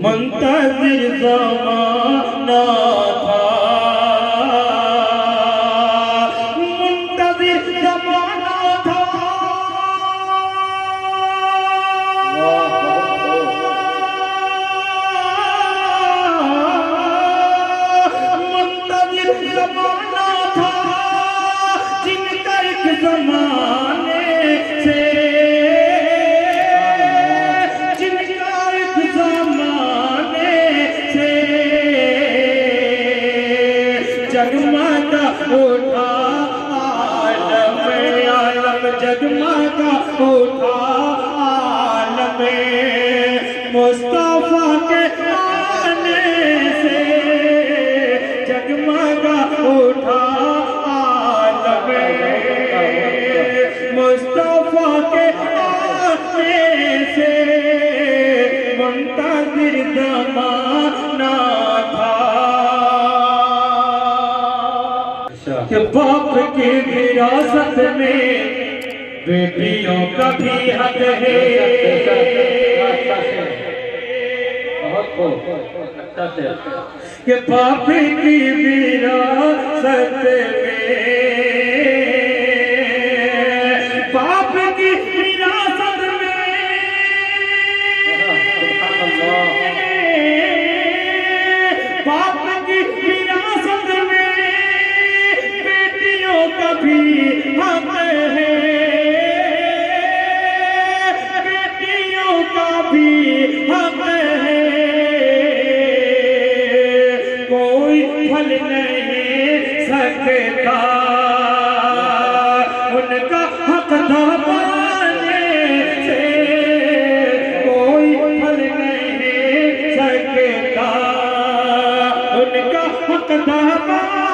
मुंतज़िर ज़माना था, मुंतज़िर ज़माना था, मुंतज़िर ज़माना था, जिनका एक ज़माने से जगमगा उठा आलम आलम, जगमगा उठा आलम मुस्तफा के आने से, जगमगा उठा आलम मुस्तफा के आने से, मुंतज़िर ज़माना था कि बाप की विरासत में बेटियों का भी हक है। कि बाप की विरासत में, बाप की विरासत में, बाप की विरासत में कभी हक है, बेटियों का भी हक है, कोई फल नहीं सकता उनका हक दबाने से, कोई फल नहीं सकता उनका हक दबाने